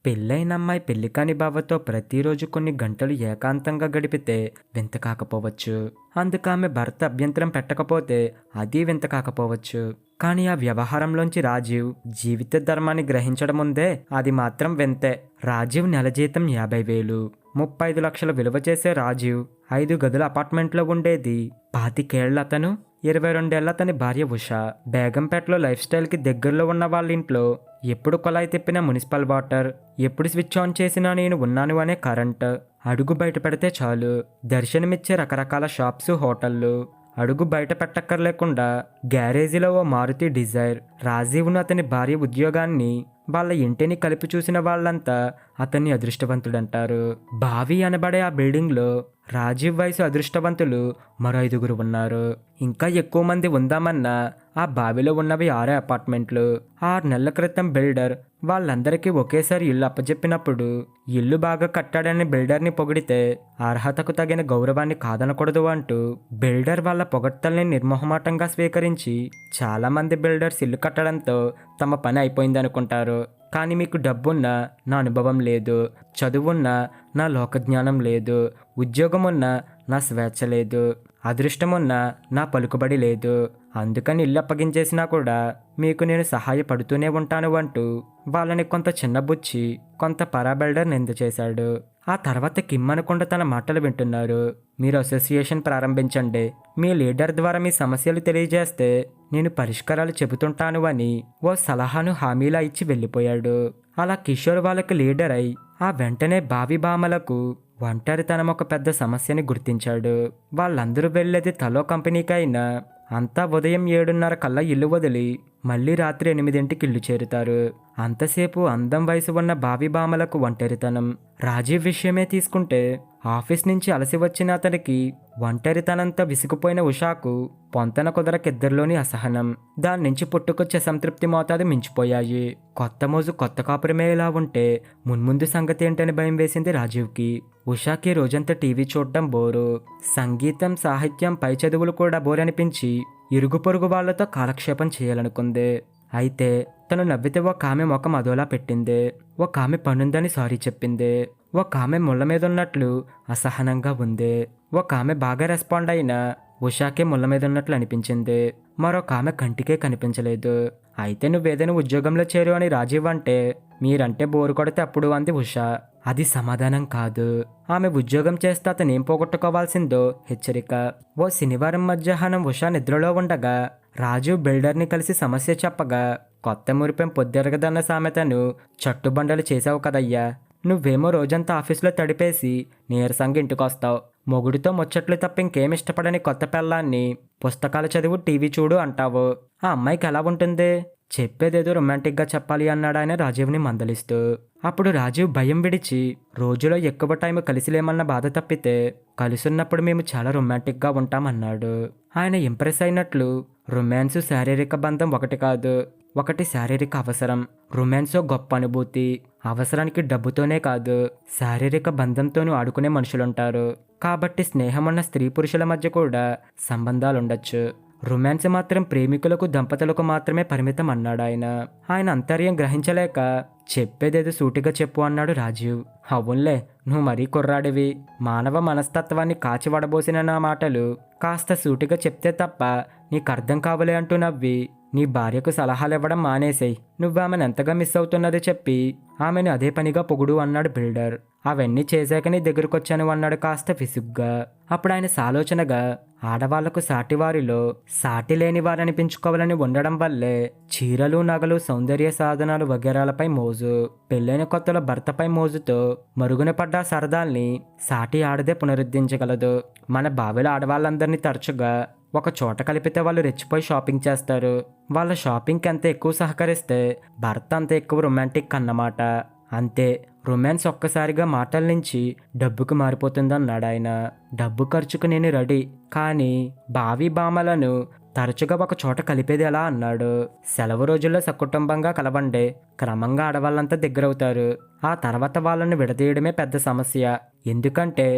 పెళ్ళైన అమ్మాయి పెళ్లి కాని బావతో ప్రతిరోజు కొన్ని గంటలు ఏకాంతంగా గడిపితే వింత కాకపోవచ్చు. అందుకామె భర్త అభ్యంతరం పెట్టకపోతే అది వింత కాకపోవచ్చు. కానీ ఆ వ్యవహారంలోంచి రాజీవ్ జీవిత ధర్మాన్ని గ్రహించడం ఉందే, అది మాత్రం వింతే. రాజీవ్ నెల జీతం 50,000. 35 లక్షల విలువ చేసే రాజీవ్ 5 గదుల అపార్ట్మెంట్లో ఉండేది. 25 అతను, 22 అతని భార్య ఉష. బేగంపేటలో లైఫ్ స్టైల్కి దగ్గరలో ఉన్న వాళ్ళ ఇంట్లో ఎప్పుడు కొలాయి తిప్పినా మున్సిపల్ వాటర్, ఎప్పుడు స్విచ్ ఆన్ చేసినా నేను ఉన్నాను అనే కరెంట్. అడుగు బయట పెడితే చాలు దర్శనమిచ్చే రకరకాల షాప్స్, హోటళ్ళు. అడుగు బయట పెట్టక్కర్లేకుండా గ్యారేజీలో ఓ మారుతి డిజైర్. రాజీవ్ను అతని భార్య ఉద్యోగాన్ని, వాళ్ళ ఇంటిని కలిపి చూసిన వాళ్ళంతా అతన్ని అదృష్టవంతుడంటారు. భావి అనబడే ఆ బిల్డింగ్లో రాజీవ్ వయసు అదృష్టవంతులు మరో 5 ఉన్నారు. ఇంకా ఎక్కువ మంది ఉందామన్నా ఆ బావిలో ఉన్నవి 6 అపార్ట్మెంట్లు. 6 నెలల క్రితం బిల్డర్ వాళ్ళందరికీ ఒకేసారి ఇల్లు అప్పచెప్పినప్పుడు ఇల్లు బాగా కట్టాడని బిల్డర్ని పొగిడితే అర్హతకు తగిన గౌరవాన్ని కాదనకూడదు అంటూ బిల్డర్ వాళ్ళ పొగడ్తల్ని నిర్మోహమాటంగా స్వీకరించి చాలామంది బిల్డర్స్ ఇల్లు కట్టడంతో తమ పని అయిపోయిందనుకుంటారు. కానీ మీకు డబ్బున్నా నా అనుభవం లేదు, చదువున్నా నా లోకజ్ఞానం లేదు, ఉద్యోగమున్నా నా స్వేచ్ఛ లేదు, అదృష్టమున్నా నా పలుకుబడి లేదు, అందుకని ఇల్లు అప్పగించేసినా కూడా మీకు నేను సహాయపడుతూనే ఉంటాను అంటూ వాళ్ళని కొంత చిన్నబుచ్చి కొంత పరా బిల్డర్ నింద చేశాడు. ఆ తర్వాత కిమ్ అనకుండా తన మాటలు వింటున్నారు. మీరు అసోసియేషన్ ప్రారంభించండి, మీ లీడర్ ద్వారా మీ సమస్యలు తెలియజేస్తే నేను పరిష్కారాలు చెబుతుంటాను అని ఓ సలహాను హామీలా ఇచ్చి వెళ్ళిపోయాడు. అలా కిషోర్ వాళ్ళకి లీడర్ అయి ఆ వెంటనే భావి భామలకు ఒంటరితనం ఒక పెద్ద సమస్యని గుర్తించాడు. వాళ్ళందరూ వెళ్ళేది తలో కంపెనీకైనా అంతా ఉదయం 7:30 కల్లా ఇల్లు వదిలి మళ్ళీ రాత్రి 8ంటికి ఇల్లు చేరుతారు. అంతసేపు అందం వయసు ఉన్న భావి భామలకు ఒంటరితనం. రాజీవ్ విషయమే తీసుకుంటే ఆఫీస్ నుంచి అలసి వచ్చిన అతనికి ఒంటరితనంతో విసిగిపోయిన ఉషాకు పొంతన కుదరకిద్దరిలోని అసహనం, దాని నుంచి పుట్టుకొచ్చే సంతృప్తి మోతాదు మించిపోయాయి. కొత్త మోజు కొత్త కాపురమే ఇలా ఉంటే మున్ముందు సంగతి ఏంటని భయం వేసింది రాజీవ్కి. ఉషాకి రోజంతా టీవీ చూడడం బోరు, సంగీతం, సాహిత్యం, పై చదువులు కూడా బోరు అనిపించి ఇరుగు పొరుగు వాళ్లతో కాలక్షేపం చేయాలనుకుంది. అయితే తను నవ్వితే ఒక ఆమె ముఖం అదోలా పెట్టింది, ఒక ఆమె పనుందని సారీ చెప్పింది, ఒక ఆమె ముళ్ళ మీద ఉన్నట్లు అసహనంగా ఉంది, ఒక ఆమె బాగా రెస్పాండ్ అయినా ఉషాకే ముళ్ళ మీద ఉన్నట్లు అనిపించింది, మరొక ఆమె కంటికే కనిపించలేదు. అయితే నువ్వేదైనా ఉద్యోగంలో చేరు అని రాజీవ్ అంటే మీరంటే బోరు కొడితే అప్పుడు అంది ఉష. అది సమాధానం కాదు. ఆమె ఉద్యోగం చేస్తే అతను ఏం పోగొట్టుకోవాల్సిందో హెచ్చరిక. ఓ శనివారం మధ్యాహ్నం ఉష నిద్రలో ఉండగా రాజీవ్ బిల్డర్ని కలిసి సమస్య చెప్పగా, కొత్త మురిపెం పొద్దెరగదన్న సామెతను చట్టుబండలు చేసావు కదయ్యా, నువ్వేమో రోజంతా ఆఫీసులో తడిపేసి నీరసంగా ఇంటికొస్తావు, మొగుడితో ముచ్చట్లు తప్ప ఇంకేం ఇష్టపడని కొత్త పెళ్ళాన్ని పుస్తకాలు చదువు, టీవీ చూడు అంటావు. ఆ అమ్మాయికి ఎలా ఉంటుంది? చెప్పేదేదో రొమాంటిక్గా చెప్పాలి అన్నాడు ఆయన రాజీవ్ని మందలిస్తూ. అప్పుడు రాజీవ్ భయం విడిచి, రోజులో ఎక్కువ టైం కలిసిలేమన్న బాధ తప్పితే కలిసున్నప్పుడు మేము చాలా రొమాంటిక్గా ఉంటామన్నాడు. ఆయన ఇంప్రెస్ అయినట్లు, రొమాన్స్ శారీరక బంధం ఒకటి కాదు, ఒకటి శారీరక అవసరం. రొమాన్స్ గొప్ప అనుభూతి. అవసరానికి డబ్బుతోనే కాదు, శారీరక బంధంతోనూ ఆడుకునే మనుషులుంటారు. కాబట్టి స్నేహం ఉన్న స్త్రీ పురుషుల మధ్య కూడా సంబంధాలుండొచ్చు. రొమాన్స్ మాత్రం ప్రేమికులకు, దంపతులకు మాత్రమే పరిమితం అన్నాడు ఆయన. ఆయన అంతర్యం గ్రహించలేక, చెప్పేదేదో సూటిగా చెప్పు అన్నాడు రాజీవ్. అవునులే, నువ్వు మరీ కుర్రాడివి, మానవ మనస్తత్వాన్ని కాచి వడబోసిన నా మాటలు కాస్త సూటిగా చెప్తే తప్ప నీకు అర్థం కావలే అంటూ నవ్వి, నీ భార్యకు సలహాలు ఇవ్వడం మానేసేయ్, నువ్వామెను ఎంతగా మిస్ అవుతున్నదో చెప్పి ఆమెను అదే పనిగా పొగుడు అన్నాడు బిల్డర్. అవన్నీ చేశాక నీ దగ్గరకొచ్చాను అన్నాడు కాస్త విసుగ్గా. అప్పుడు ఆయన సాలోచనగా, ఆడవాళ్లకు సాటివారిలో సాటి లేని వారనిపించుకోవాలని ఉండడం వల్లే చీరలు, నగలు, సౌందర్య సాధనాలు వగేరాలపై మోజు, పెళ్ళైన కొత్తలో భర్తపై మోజుతో మరుగున పడ్డ సరదాల్ని సాటి ఆడదే పునరుద్ధరించగలదు. మన బావిలో ఆడవాళ్ళందరినీ తరచుగా ఒక చోట కలిపితే వాళ్ళు రెచ్చిపోయి షాపింగ్ చేస్తారు. వాళ్ళ షాపింగ్కి ఎంత ఎక్కువ సహకరిస్తే భర్త అంత ఎక్కువ రొమాంటిక్ అన్నమాట. అంతే, రొమాన్స్ ఒక్కసారిగా మాటల నుంచి డబ్బుకు మారిపోతుందన్నాడు ఆయన. డబ్బు ఖర్చుకు నేను రెడీ, కానీ భావి భామలను తరచుగా ఒక చోట కలిపేది ఎలా అన్నాడు. సెలవు రోజుల్లో సకుటుంబంగా కలవండి, క్రమంగా ఆడవాళ్ళంతా దగ్గరవుతారు. ఆ తర్వాత వాళ్ళని విడదీయడమే పెద్ద సమస్య. ఎందుకంటే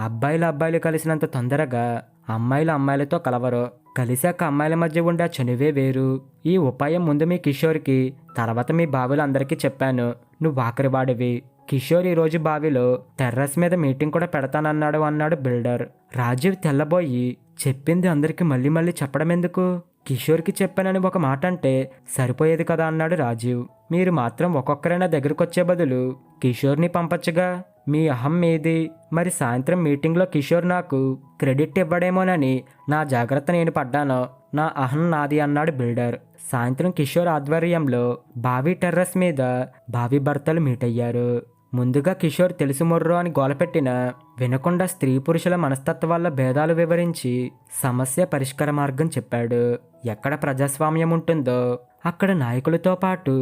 అబ్బాయిలు కలిసినంత తొందరగా అమ్మాయిలు అమ్మాయిలతో కలవరు. కలిశాక అమ్మాయిల మధ్య ఉండే చనువే వేరు. ఈ ఉపాయం ముందు మీ కిషోర్కి, తర్వాత మీ బావులందరికీ చెప్పాను. నువ్వు ఆఖరివాడివి. కిషోర్ ఈరోజు బావిలో టెర్రస్ మీద మీటింగ్ కూడా పెడతానన్నాడు అన్నాడు బిల్డర్. రాజీవ్ తెల్లబోయి చెప్పింది అందరికి మళ్ళీ మళ్ళీ చెప్పడం ఎందుకు? కిషోర్కి చెప్పానని ఒక మాట అంటే సరిపోయేది కదా అన్నాడు రాజీవ్. మీరు మాత్రం ఒక్కొక్కరైనా దగ్గరకొచ్చే బదులు కిషోర్ని పంపచ్చుగా. మీ అహం మీది. మరి సాయంత్రం మీటింగ్లో కిషోర్ నాకు క్రెడిట్ ఇవ్వడేమోనని నా జాగ్రత్త నేను పడ్డాను. నా అహం నాది అన్నాడు బిల్డర్. సాయంత్రం కిషోర్ ఆధ్వర్యంలో బావి టెర్రస్ మీద బావి భర్తలు మీట్ అయ్యారు. ముందుగా కిషోర్ తెలుసు మొర్రో అని గోలపెట్టిన వినకుండా స్త్రీ పురుషుల మనస్తత్వాల భేదాలు వివరించి సమస్య పరిష్కార మార్గం చెప్పాడు. ఎక్కడ ప్రజాస్వామ్యం ఉంటుందో అక్కడ నాయకులతో పాటు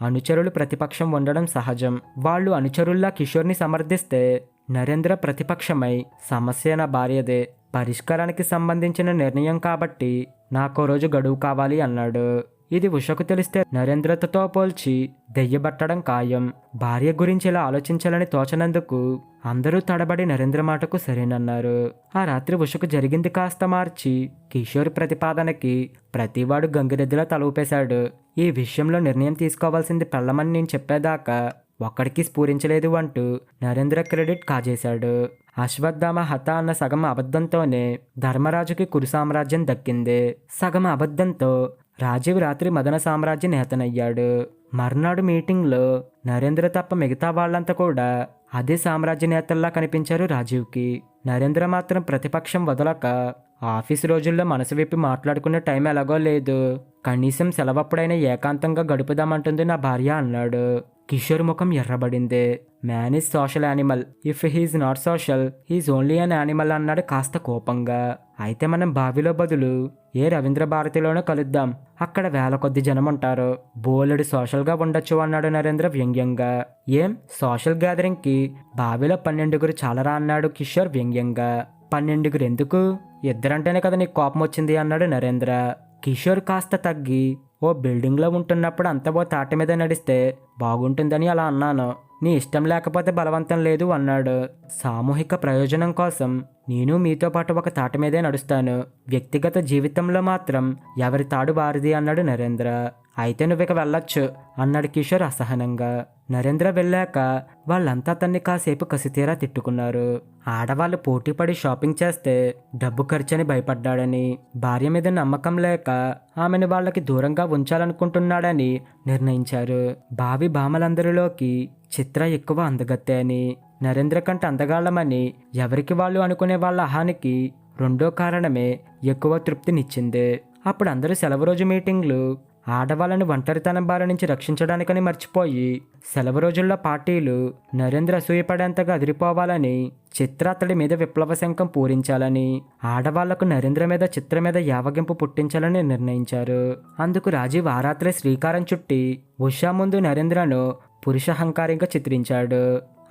అనుచరులు ప్రతిపక్షం ఉండడం సహజం. వాళ్ళు అనుచరుల్లా కిషోర్ని సమర్థిస్తే నరేంద్ర ప్రతిపక్షమై సమస్య నా భార్యదే, పరిష్కారానికి సంబంధించిన నిర్ణయం కాబట్టి నాకో రోజు గడువు కావాలి అన్నాడు. ఇది ఉషకు తెలిస్తే నరేంద్రతో పోల్చి దెయ్యబట్టడం ఖాయం. భార్య గురించి ఇలా ఆలోచించాలని తోచనందుకు అందరూ తడబడి నరేంద్ర మాటకు సరేనన్నారు. ఆ రాత్రి ఉషకు జరిగింది కాస్త మార్చి కిషోర్ ప్రతిపాదనకి ప్రతివాడు గంగిరెద్దులా తల ఊపేశాడు. ఈ విషయంలో నిర్ణయం తీసుకోవాల్సింది పెళ్ళమని నేను చెప్పేదాకా ఒక్కడికి స్ఫూరించలేదు అంటూ నరేంద్ర క్రెడిట్ కాజేశాడు. అశ్వత్థామ హత అన్న సగం అబద్ధంతోనే ధర్మరాజుకి కురు సామ్రాజ్యం దక్కింది. సగం అబద్ధంతో రాజీవ్ రాత్రి మదన సామ్రాజ్య నేతనయ్యాడు. మర్నాడు మీటింగ్లో నరేంద్ర తప్ప మిగతా వాళ్ళంతా కూడా అదే సామ్రాజ్య నేతల్లా కనిపించారు రాజీవ్కి. నరేంద్ర మాత్రం ప్రతిపక్షం వదలక ఆఫీసు రోజుల్లో మనసు విప్పి మాట్లాడుకునే టైం ఎలాగో లేదు. కనీసం సెలవప్పుడైనా ఏకాంతంగా గడుపుదామంటుంది నా భార్య అన్నాడు. కిషోర్ ముఖం ఎర్రబడింది. Man is social animal. If he's not social he's only an animal అన్నాడు కాస్త కోపంగా. అయితే మనం బావిలో బదులు ఏ రవీంద్ర భారతిలోనో కలుద్దాం. అక్కడ వేల కొద్ది జనం ఉంటారు. బోలెడు సోషల్గా ఉండొచ్చు అన్నాడు నరేంద్ర వ్యంగ్యంగా. ఏం సోషల్ గ్యాదరింగ్కి బావిలో 12 చాలరా అన్నాడు కిషోర్ వ్యంగ్యంగా. 12 ఎందుకు? ఇద్దరంటేనే కదా నీకు కోపం వచ్చింది అన్నాడు నరేంద్ర. కిషోర్ కాస్త తగ్గి ఓ బిల్డింగ్లో ఉంటున్నప్పుడు అంత ఓ తాటి మీద నడిస్తే బాగుంటుందని అలా అన్నాను. నీ ఇష్టం లేకపోతే బలవంతం లేదు అన్నాడు. సామూహిక ప్రయోజనం కోసం నేను మీతో పాటు ఒక తాటి మీదే నడుస్తాను. వ్యక్తిగత జీవితంలో మాత్రం ఎవరి తాడు వారిది అన్నాడు నరేంద్ర. అయితే నువ్విక వెళ్ళొచ్చు అన్నాడు కిషోర్ అసహనంగా. నరేంద్ర వెళ్ళాక వాళ్ళంతా అతన్ని కాసేపు కసితీరా తిట్టుకున్నారు. ఆడవాళ్ళు పోటీపడి షాపింగ్ చేస్తే డబ్బు ఖర్చని భయపడ్డాడని, భార్య మీద నమ్మకం లేక ఆమెను వాళ్ళకి దూరంగా ఉంచాలనుకుంటున్నాడని నిర్ణయించారు. బావి భామలందరిలోకి చిత్ర ఎక్కువ అందగత్తె అని, నరేంద్ర కంటే అందగాళ్ళమని ఎవరికి వాళ్ళు అనుకునే వాళ్ళ అహానికి రెండో కారణమే ఎక్కువ తృప్తినిచ్చింది. అప్పుడు అందరూ సెలవు రోజు మీటింగ్లు ఆడవాళ్ళని ఒంటరితనం బారి నుంచి రక్షించడానికని మర్చిపోయి సెలవు రోజుల్లో పార్టీలు నరేంద్ర అసూయపడేంతగా అదిరిపోవాలని, చిత్ర అతడి మీద విప్లవ శంఖం పూరించాలని, ఆడవాళ్లకు నరేంద్ర మీద చిత్ర మీద యావగింపు పుట్టించాలని నిర్ణయించారు. అందుకు రాజీవ్ ఆ రాత్రే శ్రీకారం చుట్టి ఉషా ముందు నరేంద్రను పురుషహంకారంగా చిత్రించాడు.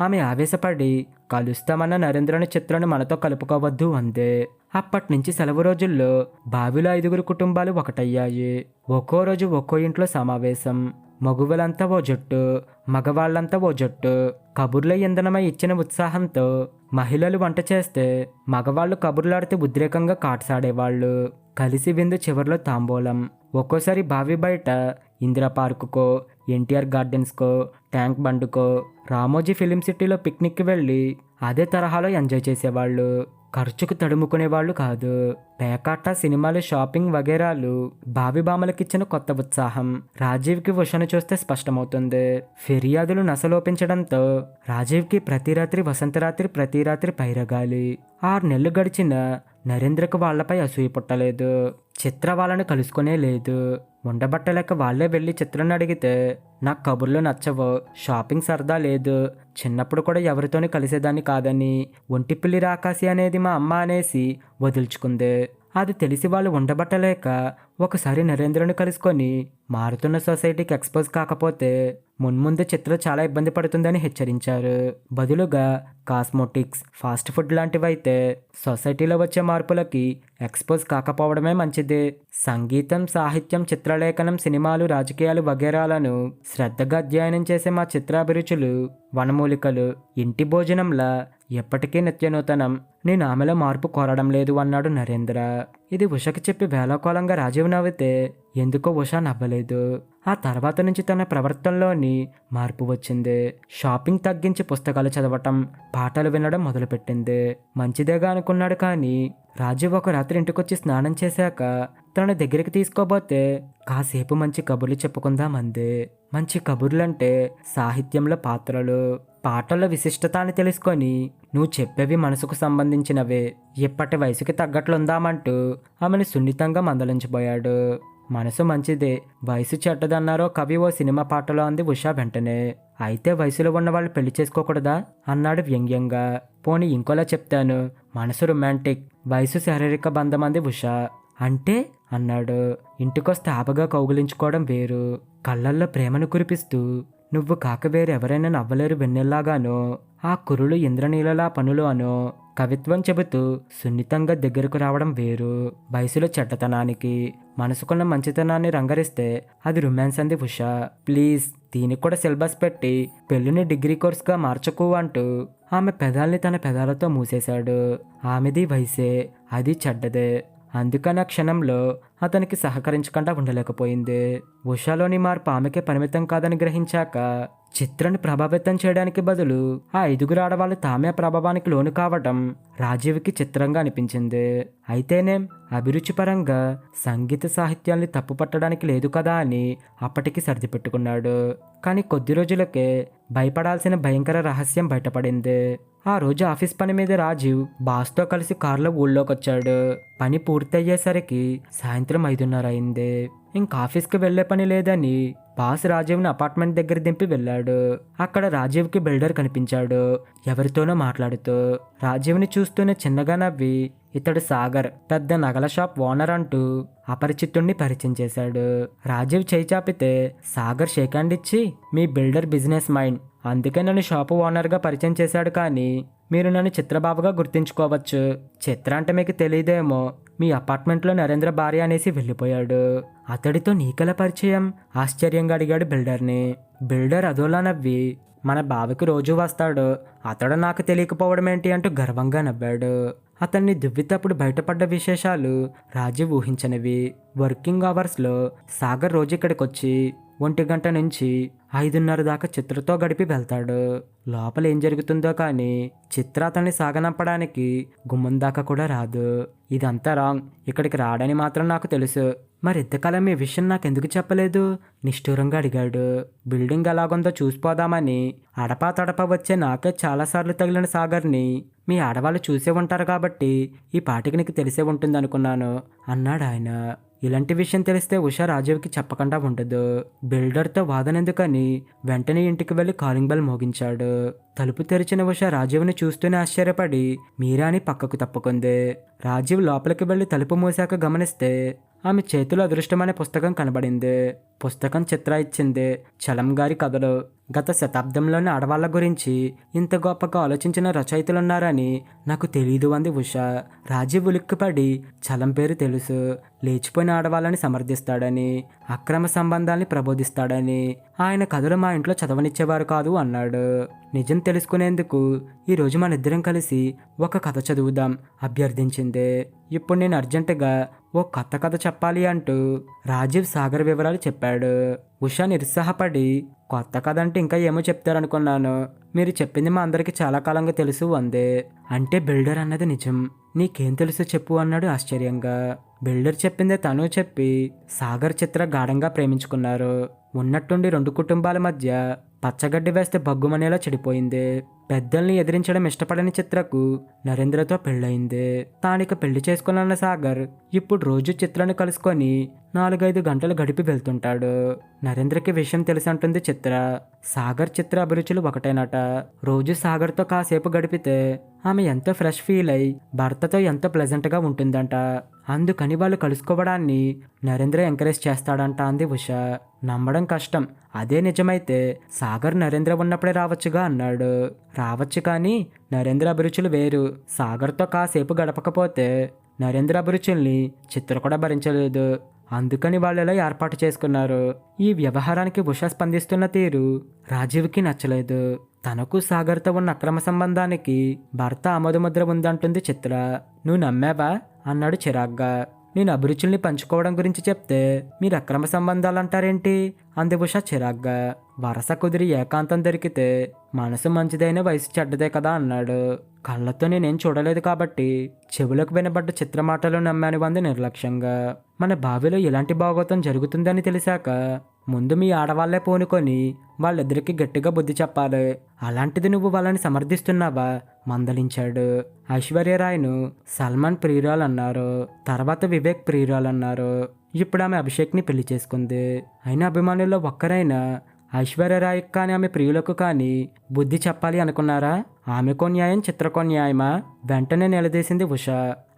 ఆమె ఆవేశపడి కలుస్తామన్న నరేంద్రను చిత్రను మనతో కలుపుకోవద్దు అందే. అప్పట్నుంచి సెలవు రోజుల్లో బావిలో 5 కుటుంబాలు ఒకటయ్యాయి. ఒక్కో రోజు ఒక్కో ఇంట్లో సమావేశం. మగువలంతా ఓ జట్టు, మగవాళ్లంతా ఓ జట్టు. కబుర్ల ఇంధనమై ఇచ్చిన ఉత్సాహంతో మహిళలు వంట చేస్తే మగవాళ్లు కబుర్లాడితే ఉద్రేకంగా కాటసాడేవాళ్లు. కలిసి విందు చివర్లో తాంబూలం. ఒక్కోసారి బావి బయట ఇందిరా పార్కుకో, ఎన్టీఆర్ గార్డెన్స్కో, ట్యాంక్ బండుకో, రామోజీ ఫిలిం సిటీలో పిక్నిక్కి వెళ్ళి అదే తరహాలో ఎంజాయ్ చేసేవాళ్ళు. ఖర్చుకు తడుముకునేవాళ్ళు కాదు. పేకాట, సినిమాలు, షాపింగ్ వగేరాలు బావి బామలకిచ్చిన కొత్త ఉత్సాహం రాజీవ్కి ఉషను చూస్తే స్పష్టమవుతుంది. ఫిర్యాదులు నసలోపించడంతో రాజీవ్కి ప్రతి రాత్రి వసంతరాత్రి, ప్రతి రాత్రి పైరగాలి. 6 నెలలు గడిచిన నరేంద్రకు వాళ్లపై అసూయ పుట్టలేదు. చిత్ర వాళ్ళను కలుసుకునే లేదు. ఉండబట్టలేక వాళ్లే వెళ్ళి చిత్రాన్ని అడిగితే నాకు కబుర్లు నచ్చవు, షాపింగ్ సరదా లేదు, చిన్నప్పుడు కూడా ఎవరితోని కలిసేదాన్ని కాదని, ఒంటిపిల్లి రాకాసి అనేది మా అమ్మ అనేసి వదులుచుకుంది. అది తెలిసి వాళ్ళు ఉండబట్టలేక ఒకసారి నరేంద్రను కలుసుకొని మారుతున్న సొసైటీకి ఎక్స్పోజ్ కాకపోతే మున్ముందు చిత్ర చాలా ఇబ్బంది పడుతుందని హెచ్చరించారు. బదులుగా కాస్మోటిక్స్, ఫాస్ట్ ఫుడ్ లాంటివైతే సొసైటీలో వచ్చే మార్పులకి ఎక్స్పోజ్ కాకపోవడమే మంచిది. సంగీతం, సాహిత్యం, చిత్రలేఖనం, సినిమాలు, రాజకీయాలు వగేరాలను శ్రద్ధగా అధ్యయనం చేసే మా చిత్రాభిరుచులు వనమూలికలు ఇంటి భోజనంలా ఎప్పటికీ నిత్యనూతనం. నేను ఆమెలో మార్పు కోరడం లేదు అన్నాడు నరేంద్ర. ఇది ఉషకి చెప్పి వేళాకోళంగా రాజీవ్ నవ్వితే ఎందుకో ఉష నవ్వలేదు. ఆ తర్వాత నుంచి తన ప్రవర్తనలోని మార్పు వచ్చింది. షాపింగ్ తగ్గించి పుస్తకాలు చదవటం, పాటలు వినడం మొదలుపెట్టింది. మంచిదేగా అనుకున్నాడు. కానీ రాజీవ్ ఒక రాత్రి ఇంటికొచ్చి స్నానం చేశాక తన దగ్గరికి తీసుకోబోతే కాసేపు మంచి కబుర్లు చెప్పుకుందామంది. మంచి కబుర్లంటే సాహిత్యంలో పాత్రలు, పాటల్లో విశిష్టత అని తెలుసుకొని నువ్వు చెప్పేవి మనసుకు సంబంధించినవే, ఇప్పటి వయసుకి తగ్గట్లుందామంటూ ఆమెను సున్నితంగా మందలించిపోయాడు. మనసు మంచిదే, వయసు చెడ్డదన్నారో కవి ఓ సినిమా పాటలో అంది ఉష వెంటనే. అయితే వయసులో ఉన్న వాళ్ళు పెళ్లి చేసుకోకూడదా అన్నాడు వ్యంగ్యంగా. పోనీ ఇంకోలా చెప్తాను, మనసు రొమాంటిక్, వయసు శారీరక బంధం అంది ఉష. అంటే అన్నాడు. ఇంటికొస్తే ఆపగా కౌగిలించుకోవడం వేరు, కళ్ళల్లో ప్రేమను కురిపిస్తూ నువ్వు కాక వేరెవరైనా నవ్వలేరు వెన్నెల్లాగానో, ఆ కురులు ఇంద్రనీలలా పనులు అనో కవిత్వం చెబుతూ సున్నితంగా దగ్గరకు రావడం వేరు. వయసులో చెడ్డతనానికి మనసుకున్న మంచితనాన్ని రంగరిస్తే అది రొమాన్స్ అంది ఉష. ప్లీజ్ దీనికి కూడా సిలబస్ పెట్టి పెళ్లిని డిగ్రీ కోర్స్గా మార్చకు అంటూ ఆమె పెదాల్ని తన పెదాలతో మూసేశాడు. ఆమెది వయసే, అది చెడ్డదే. అందుకని ఆ క్షణంలో అతనికి సహకరించకుండా ఉండలేకపోయింది. ఉషాలోని మార్పు ఆమెకే పరిమితం కాదని గ్రహించాక చిత్రాన్ని ప్రభావితం చేయడానికి బదులు ఆ 5 ఆడవాళ్ళు తామే ప్రభావానికి లోను కావడం రాజీవ్కి చిత్రంగా అనిపించింది. అయితేనేం అభిరుచి పరంగా సంగీత సాహిత్యాల్ని తప్పుపట్టడానికి లేదు కదా అని అప్పటికి సర్దిపెట్టుకున్నాడు. కానీ కొద్ది రోజులకే భయపడాల్సిన భయంకర రహస్యం బయటపడింది. ఆ రోజు ఆఫీస్ పని మీద రాజీవ్ బాస్తో కలిసి కారులో ఊళ్ళోకొచ్చాడు. పని పూర్తయ్యేసరికి సాయంత్రం 5:30 అయింది. ఇంక ఆఫీస్కి వెళ్లే పని లేదని బాస్ రాజీవ్ని అపార్ట్మెంట్ దగ్గర దింపి వెళ్ళాడు. అక్కడ రాజీవ్కి బిల్డర్ కనిపించాడు, ఎవరితోనో మాట్లాడుతూ. రాజీవ్ని చూస్తూనే చిన్నగా నవ్వి ఇతడు సాగర్, పెద్ద నగల షాప్ ఓనర్ అంటూ అపరిచితుణ్ణి పరిచయం చేశాడు. రాజీవ్ చేయి చాపితే సాగర్ షేక్ హ్యాండ్ ఇచ్చి, మీ బిల్డర్ బిజినెస్ మైండ్, అందుకే నన్ను షాపు ఓనర్గా పరిచయం చేశాడు. కానీ మీరు నన్ను చిత్రబాబుగా గుర్తించుకోవచ్చు. చిత్ర అంటే మీకు తెలియదేమో, మీ అపార్ట్మెంట్లో నరేంద్ర భార్య అనేసి వెళ్ళిపోయాడు. అతడితో నీకెలా పరిచయం ఆశ్చర్యంగా అడిగాడు బిల్డర్ని. బిల్డర్ అదోలా నవ్వి, మన బావకి రోజు వస్తాడు, అతడు నాకు తెలియకపోవడం ఏంటి అంటూ గర్వంగా నవ్వాడు. అతన్ని దువ్వితప్పుడు బయటపడ్డ విశేషాలు రాజీవ్ ఊహించనివి. వర్కింగ్ అవర్స్లో సాగర్ రోజు ఇక్కడికొచ్చి 1 గంట నుంచి 5:30 దాకా చిత్రతో గడిపి వెళ్తాడు. లోపల ఏం జరుగుతుందో కానీ చిత్ర అతన్ని సాగనంపడానికి గుమ్మం దాకా కూడా రాదు. ఇదంతా రాంగ్, ఇక్కడికి రాడని మాత్రం నాకు తెలుసు. మరి ఇంతకాలం ఈ విషయం నాకెందుకు చెప్పలేదు నిష్ఠూరంగా అడిగాడు. బిల్డింగ్ ఎలాగుందో చూసిపోదామని అడపా తడపా వచ్చే నాకే చాలాసార్లు తగిలిన సాగర్ని మీ ఆడవాళ్ళు చూసే ఉంటారు కాబట్టి ఈ పాటికి నీకు తెలిసే ఉంటుందనుకున్నాను అన్నాడు ఆయన. ఇలాంటి విషయం తెలిస్తే ఉషా రాజీవ్కి చెప్పకుండా ఉండదు. బిల్డర్తో వాదనెందుకని వెంటనే ఇంటికి వెళ్లి కాలింగ్ బెల్ మోగించాడు. తలుపు తెరిచిన ఉషా రాజీవ్ని చూస్తూనే ఆశ్చర్యపడి మీరా అని పక్కకు తప్పుకుంది. రాజీవ్ లోపలికి వెళ్లి తలుపు మూసాక గమనిస్తే ఆమె చేతిలో అదృష్టం అనే పుస్తకం కనబడింది. పుస్తకం చిత్ర ఇచ్చింది. చలం గారి కథలు. గత శతాబ్దంలోని ఆడవాళ్ల గురించి ఇంత గొప్పగా ఆలోచించిన రచయితలున్నారని నాకు తెలీదు అంది ఉష. రాజీవ్ ఉలిక్కిపడి చలం పేరు తెలుసు, లేచిపోయిన ఆడవాళ్ళని సమర్థిస్తాడని, అక్రమ సంబంధాల్ని ప్రబోధిస్తాడని, ఆయన కథలు మా ఇంట్లో చదవనిచ్చేవారు కాదు అన్నాడు. నిజం తెలుసుకునేందుకు ఈరోజు మనిద్దరం కలిసి ఒక కథ చదువుదాం అభ్యర్థించింది. ఇప్పుడు నేను అర్జెంటుగా ఓ కొత్త కథ చెప్పాలి అంటూ రాజీవ్ సాగర్ వివరాలు చెప్పాడు. ఉషా నిరుత్సాహపడి కొత్త కథ అంటే ఇంకా ఏమో చెప్తారనుకున్నాను, మీరు చెప్పింది మా అందరికీ చాలా కాలంగా తెలుసు అందే. అంటే బిల్డర్ అన్నది నిజం, నీకేం తెలుసు చెప్పు అన్నాడు ఆశ్చర్యంగా. బిల్డర్ చెప్పిందే తను చెప్పి సాగర్ చిత్ర గాఢంగా ప్రేమించుకున్నారు. ఉన్నట్టుండి 2 కుటుంబాల మధ్య పచ్చగడ్డి వేస్తే బగ్గుమనేలా చెడిపోయింది. పెద్దల్ని ఎదిరించడం ఇష్టపడని చిత్రకు నరేంద్రతో పెళ్ళయింది. తానిక పెళ్లి చేసుకున్న సాగర్ ఇప్పుడు రోజు చిత్రాన్ని కలుసుకొని 4-5 గంటలు గడిపి వెళ్తుంటాడు. నరేంద్రకి విషయం తెలిసంటుంది చిత్ర. సాగర్ చిత్ర అభిరుచులు ఒకటేనట. రోజు సాగర్తో కాసేపు గడిపితే ఆమె ఎంతో ఫ్రెష్ ఫీల్ అయి భర్తతో ఎంతో ప్లెజెంట్గా ఉంటుందంట. అందుకని వాళ్ళు కలుసుకోవడాన్ని నరేంద్ర ఎంకరేజ్ చేస్తాడంట అంది ఉష. నమ్మడం కష్టం, అదే నిజమైతే సాగర్ నరేంద్ర ఉన్నప్పుడే రావచ్చుగా అన్నాడు. రావచ్చు, కానీ నరేంద్ర అభిరుచులు వేరు. సాగర్తో కాసేపు గడపకపోతే నరేంద్ర అభిరుచుల్ని చిత్ర కూడా భరించలేదు. అందుకని వాళ్ళు ఇలా ఏర్పాటు చేసుకున్నారు. ఈ వ్యవహారానికి ఉష స్పందిస్తున్న తీరు రాజీవ్కి నచ్చలేదు. తనకు సాగర్తో ఉన్న అక్రమ సంబంధానికి భర్త ఆమోదముద్ర ఉందంటుంది చిత్ర. నువ్వు నమ్మావా అన్నాడు చిరాగ్గా. నేను అభిరుచుల్ని పంచుకోవడం గురించి చెప్తే మీరు అక్రమ సంబంధాలంటారేంటి అంది ఉష చిరాగ్గా. వరస కుదిరి ఏకాంతం దొరికితే మనసు మంచిదైన వయసు చెడ్డదే కదా అన్నాడు. కళ్ళతో నేనేం చూడలేదు కాబట్టి చెవులకు వినబడ్డ చిత్ర మాటలు నమ్మాను అంది నిర్లక్ష్యంగా. మన బావిలో ఇలాంటి భాగోతం జరుగుతుందని తెలిసాక ముందు మీ ఆడవాళ్లే పూనుకొని వాళ్ళిద్దరికి గట్టిగా బుద్ధి చెప్పాలి. అలాంటిది నువ్వు వాళ్ళని సమర్థిస్తున్నావా మందలించాడు. ఐశ్వర్యరాయ్ను సల్మాన్ ప్రియురాలన్నారు, తర్వాత వివేక్ ప్రియురాలన్నారు. ఇప్పుడు ఆమె అభిషేక్ని పెళ్లి చేసుకుంది. అయినా అభిమానుల్లో ఒక్కరైనా ఐశ్వర్యరాయ్కి కానీ ఆమె ప్రియులకు కానీ బుద్ధి చెప్పాలి అనుకున్నారా? ఆమెకో న్యాయం చిత్రకో న్యాయమా? వెంటనే నిలదీసింది ఉష.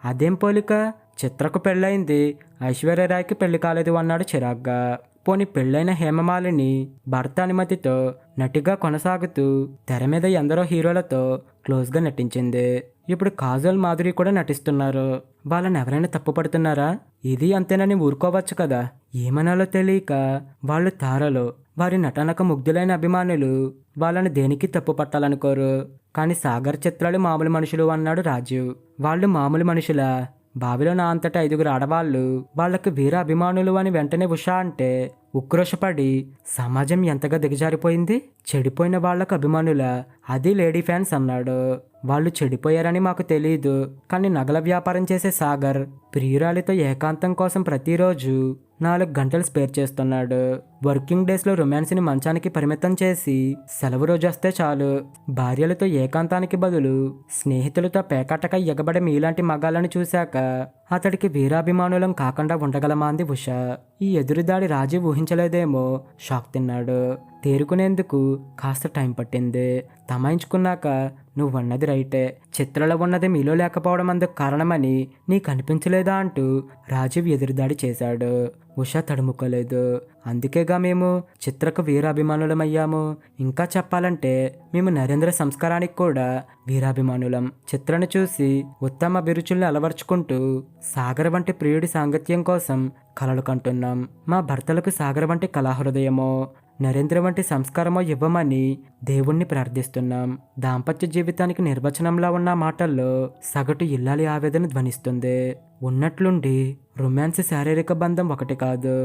అదేం పోలిక? చిత్రకు పెళ్ళయింది, ఐశ్వర్యరాయ్కి పెళ్లి కాలేదు అన్నాడు చిరాగ్గా. పోని పెళ్ళైన హేమమాలిని భర్త అనుమతితో నటిగా కొనసాగుతూ తెర మీద ఎందరో హీరోలతో క్లోజ్గా నటించింది. ఇప్పుడు కాజల్, మాధురి కూడా నటిస్తున్నారు. వాళ్ళని ఎవరైనా తప్పు పడుతున్నారా? ఇది అంతేనని ఊరుకోవచ్చు కదా. ఏమనాలో తెలియక వాళ్ళు తారలు, వారి నటనకు ముగ్ధులైన అభిమానులు వాళ్ళని దేనికి తప్పు పట్టాలనుకోరు. కానీ సాగర్, చిత్రాలు మామూలు మనుషులు అన్నాడు రాజీవ్. వాళ్ళు మామూలు మనుషులా? బావిలో నా అంతటా 5 ఆడవాళ్ళు వాళ్ళకి వీర అభిమానులు అని వెంటనే ఉష అంటే ఉక్రోషపడి సమాజం ఎంతగా దిగజారిపోయింది. చెడిపోయిన వాళ్లకు అభిమానుల, అది లేడీ ఫ్యాన్స్ అన్నాడు. వాళ్ళు చెడిపోయారని మాకు తెలియదు, కానీ నగల వ్యాపారం చేసే సాగర్ ప్రియురాలితో ఏకాంతం కోసం ప్రతిరోజు 4 గంటలు స్పేర్ చేస్తున్నాడు. వర్కింగ్ డేస్లో రొమాన్స్ని మంచానికి పరిమితం చేసి సెలవు రోజు వస్తే చాలు భార్యలతో ఏకాంతానికి బదులు స్నేహితులతో పేకాటక ఎగబడే మీలాంటి మగాళ్ళని చూశాక అతడికి వీరాభిమానులం కాకుండా ఉండగలమా అంది ఉష. ఈ ఎదురుదాడి రాజీవ్ ఊహించలేదేమో. షాక్ తిన్నాడు. తేరుకునేందుకు కాస్త టైం పట్టింది. తమాయించుకున్నాక నువ్వన్నది రైటే, చిత్రలో ఉన్నది మీలో లేకపోవడం అందుకు కారణమని నీకు అనిపించలేదా అంటూ రాజీవ్ ఎదురుదాడి చేశాడు. ఉష తడుముకోలేదు. అందుకేగా మేము చిత్రకు వీరాభిమానులమయ్యాము. ఇంకా చెప్పాలంటే మేము నరేంద్ర సంస్కారానికి కూడా వీరాభిమానులం. చిత్రను చూసి ఉత్తమ అభిరుచుల్ని అలవర్చుకుంటూ సాగర్ వంటి ప్రియుడి సాంగత్యం కోసం కలలు కంటున్నాం. మా భర్తలకు సాగర్ వంటి కళాహృదయమో, నరేంద్ర వంటి సంస్కారమో ఇవ్వమని దేవుణ్ణి ప్రార్థిస్తున్నాం. దాంపత్య జీవితానికి నిర్వచనంలా ఉన్న మాటల్లో సగటు ఇల్లాలి ఆవేదన ధ్వనిస్తుంది. ఉన్నట్లుండి రొమాన్స్ శారీరక బంధం ఒకటి కాదు.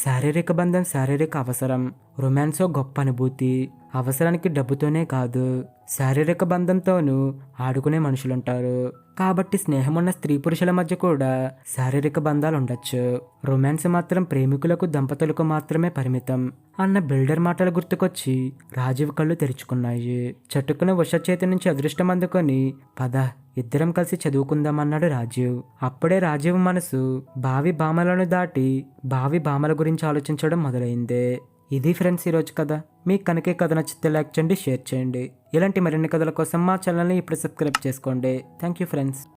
శారీరక బంధం శారీరక అవసరం. రొమాన్సో గొప్ప అనుభూతి. అవసరానికి డబ్బుతోనే కాదు, శారీరక బంధంతోనూ ఆడుకునే మనుషులుంటారు. కాబట్టి స్నేహమున్న స్త్రీ పురుషుల మధ్య కూడా శారీరక బంధాలు ఉండొచ్చు. రొమాన్స్ మాత్రం ప్రేమికులకు, దంపతులకు మాత్రమే పరిమితం అన్న బిల్డర్ మాటలు గుర్తుకొచ్చి రాజీవ్ కళ్ళు తెరుచుకున్నాయి. చటుకున ఉష చేతి నుంచి అదృష్టం అందుకొని పద ఇద్దరం కలిసి చదువుకుందామన్నాడు రాజీవ్. అప్పుడే రాజీవ్ మనసు భావి భామలను దాటి భావి భామల గురించి ఆలోచించడం మొదలైంది. ఇది ఫ్రెండ్స్ ఈరోజు కథ. మీకు కనుక కథ నచ్చితే లైక్ చేయండి, షేర్ చేయండి. ఇలాంటి మరిన్ని కథల కోసం మా ఛానల్ని ఇప్పుడు సబ్స్క్రైబ్ చేసుకోండి. Thank you friends.